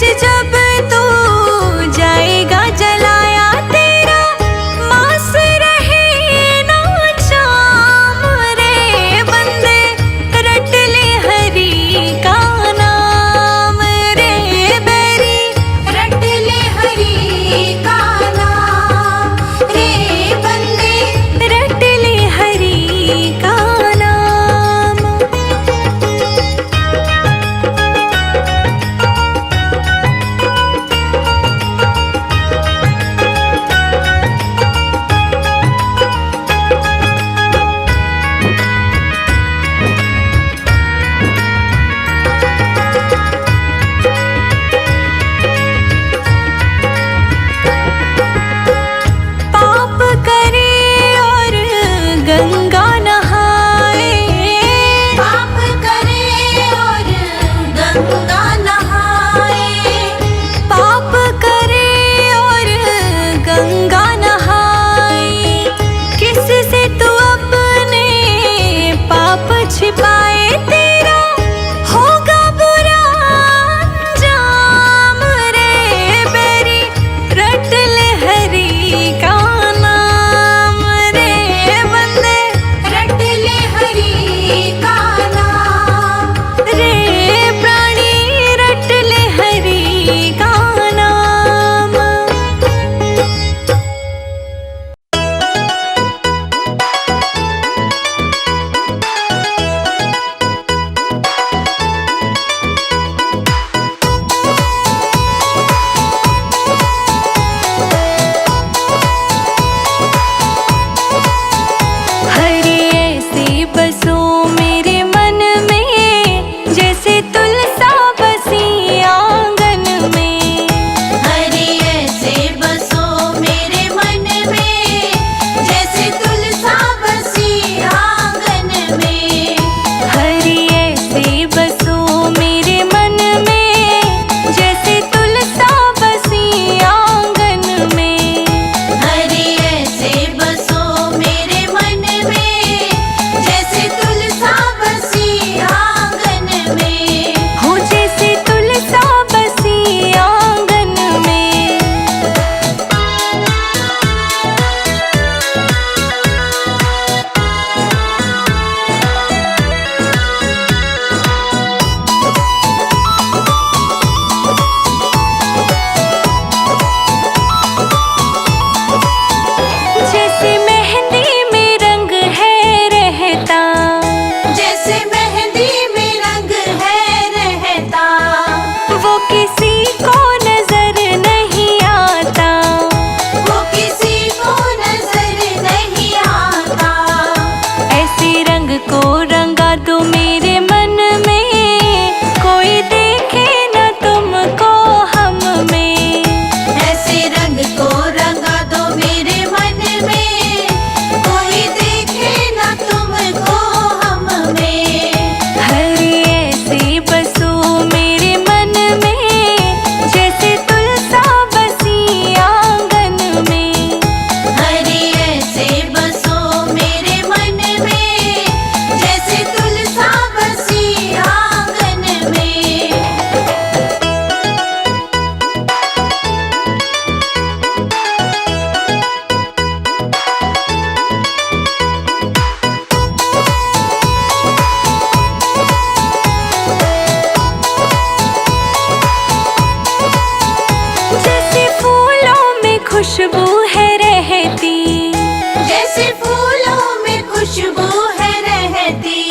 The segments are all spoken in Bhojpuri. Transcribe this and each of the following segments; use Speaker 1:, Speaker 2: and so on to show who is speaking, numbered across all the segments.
Speaker 1: जब तू जाएगा जलाया तेरा मास रहे ना चाम रे बंदे रट ले हरि का नाम रे बैरी रट ले हरि का नाम रे बंदे रट ले हरि का नाम। पाप करे और गंगा नहाए पाप करे और गंगा नहाए पाप करे और गंगा नहाए किससे तू अपने पाप छिपाए तेरा होगा बुरा अंजाम रे बैरी रट ले हरि का नाम रे बंदे रट ले हरि का नाम रे प्राणी रट ले हरि का नाम। हरि ऐसे बसो मेरे मन में जैसे तुलसा बसी आंगन में हरि ऐसे बसो मेरे मन में जैसे तुलसा बसी आंगन में हरि ऐसे बसो मेरे मन में जैसे तुलसा बसी आंगन में हरि ऐसे बसो मेरे मन में जैसे तुलसा बसी आंगन में हो जैसे तुलसा बसी आंगन में। जैसे मेहंदी में रंग है रहता जैसे मेहंदी में रंग है रहता वो किसी को नजर नहीं आता वो किसी को नजर नहीं आता ऐसे रंग को रंगा दो मेरे मन में कोई देखे न तुमको हम में ऐसे रंग को रंगा दो मेरे मन में कोई देखे न तुमको हम में हरि ऐसे बसो मेरे मन में जैसे तुलसा बसी आंगन में हरि ऐसे बसो मेरे मन में जैसे तुलसा बसी आंगन में। जैसे फूलों में खुशबू है रहती जैसे फूलों में खुशबू है रहती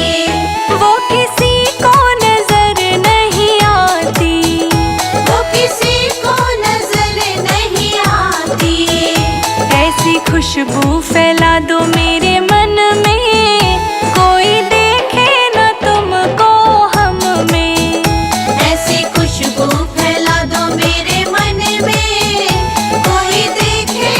Speaker 1: वो किसी को नजर नहीं आती वो किसी को नजर नहीं आती ऐसी खुशबू फैला दो मेरे मन में कोई देखे न तुमको हम में ऐसी खुशबू फैला दो मेरे मन में कोई देखे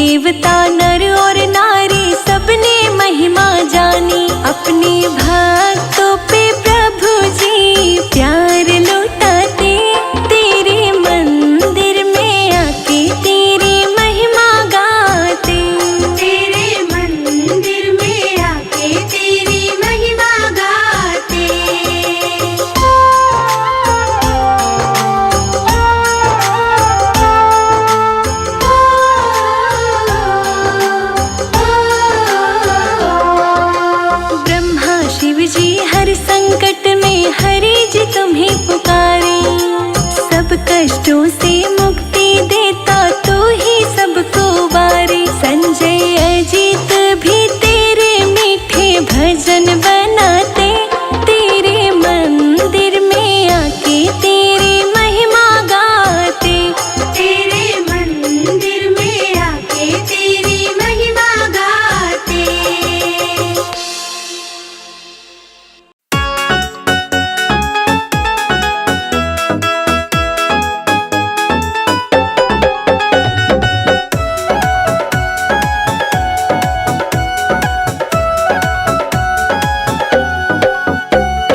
Speaker 1: देवता नर और नारी सबने महिमा जानी। अपने भक्तों पे प्रभु जी प्यार लुटाते, तेरे मंदिर में आके तेरी महिमा गाते। तेरे मंदिर में आके तेरी महिमा गाते। ब्रह्मा शिव जी हर संकट में हरि जी तुम्हें पुकारे। सब कष्टों से मुक्ति देता तू ही सबको वारे। संजय अजीत भी तेरे मीठे भजन बनाते, तेरे मंदिर में आके तेरी महिमा गाते। तेरे मंदिर में आके तेरी महिमा गाते।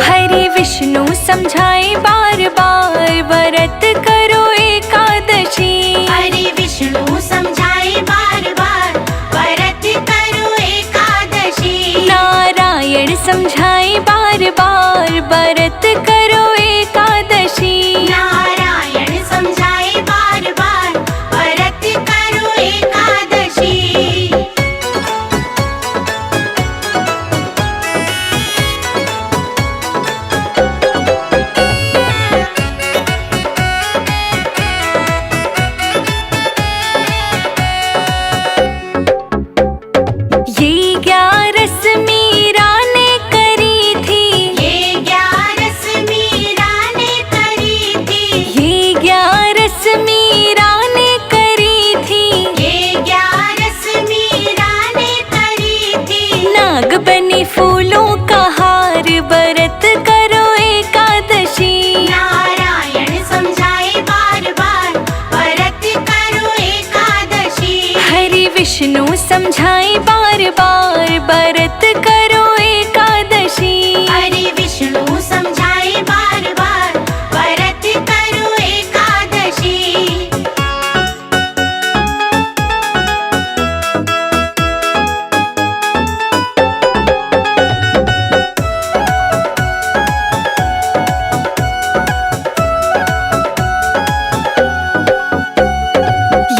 Speaker 1: हरे विष्णु समझाए बार बार व्रत करो एकादशी। हरे विष्णु समझाए बार बार व्रत करो एकादशी। नारायण समझाए बार बार व्रत करो एकादशी। नारायण समझाए बार बार व्रत करो एकादशी। ये 11 मीरा ने करी थी। ये 11 मीरा ने करी थी। ये 11 मीरा ने करी थी। ये 11 मीरा ने करी थी। नाग बने फूलों का हार व्रत करो एकादशी। नारायण समझाए बार बार व्रत करो एकादशी। हरि विष्णु समझाए बार बार व्रत करो एकादशी। हरि विष्णु समझाए बार बार व्रत करो एकादशी।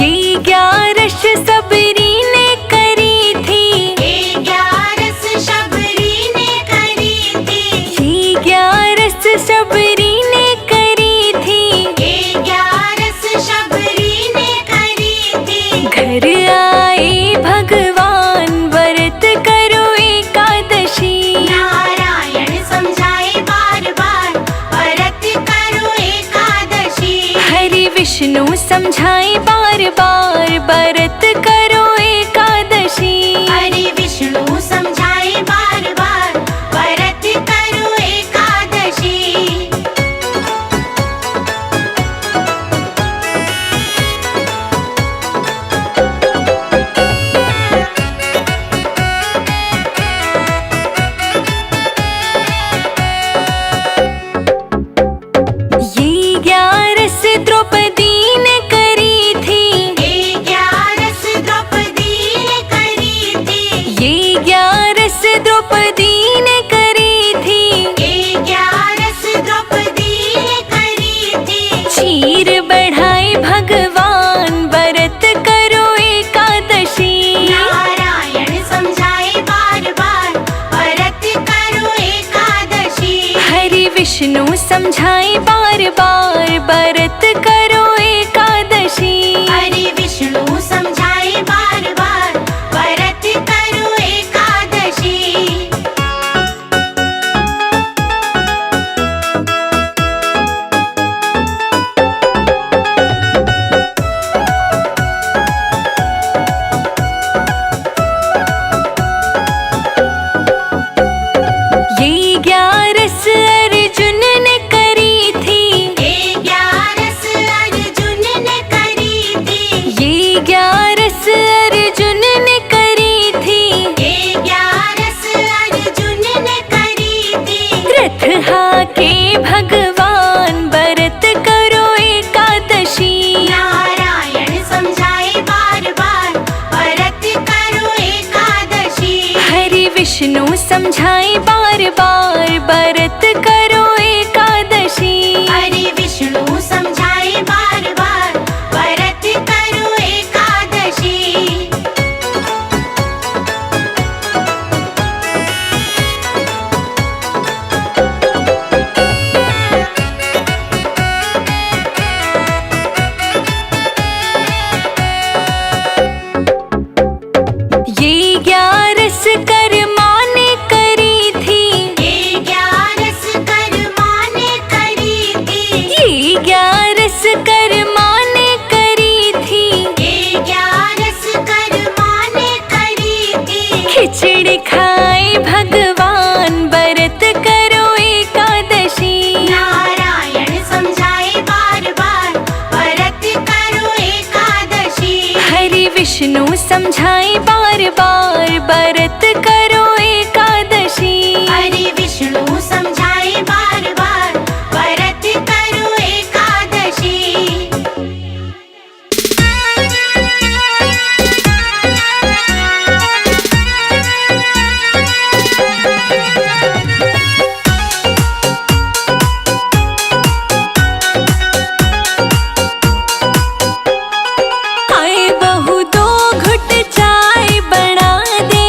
Speaker 1: ये 11 सबरी ने करी थी। ये 11 सबरी ने करी थी। ये 11 सबरी ने करी थी। ये 11 सबरी ने करी थी। घर आए भगवान व्रत करो एकादशी। नारायण समझाए बार बार व्रत करो एकादशी। हरि विष्णु समझाए बार बार व्रत करो एकादशी। हरि विष्णु समझाए बार बार व्रत करो एकादशी। ये 11 द्रौपदी ने करी थी। ये 11 द्रौपदी ने करी थी। ये 11 द्रौपदी ने करी थी। ये 11 द्रौपदी ने करी थी। क्षीर बढ़ाए भगवान व्रत करो एकादशी। नारायण समझाए बार बार व्रत करो एकादशी। हरि विष्णु समझाए बार बार व्रत करो एकादशी। हरि विष्णु समझाए बार बार व्रत करो एकादशी। ये 11 अर्जुन ने करी समझाए बार बार व्रत करो एकादशी।
Speaker 2: हरि विष्णु समझाए बार बार व्रत करो एकादशी।
Speaker 1: ये 11 कर्मा ने करी थी।
Speaker 2: ये 11 कर्मा ने करी थी।
Speaker 1: ये 11 कर्मा ने करी थी।
Speaker 2: ये 11 कर्मा ने करी थी।
Speaker 1: खिचड़ी खाए भगवान व्रत करो एकादशी।
Speaker 2: नारायण समझाए बार बार व्रत करो एकादशी।
Speaker 1: हरि विष्णु समझाए बार बार व्रत करो एकादशी।
Speaker 2: हरि विष्णु समझाए बार बार व्रत करो एकादशी।
Speaker 1: आए बहू 2 घुट चाय बना दे।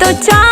Speaker 1: तो चार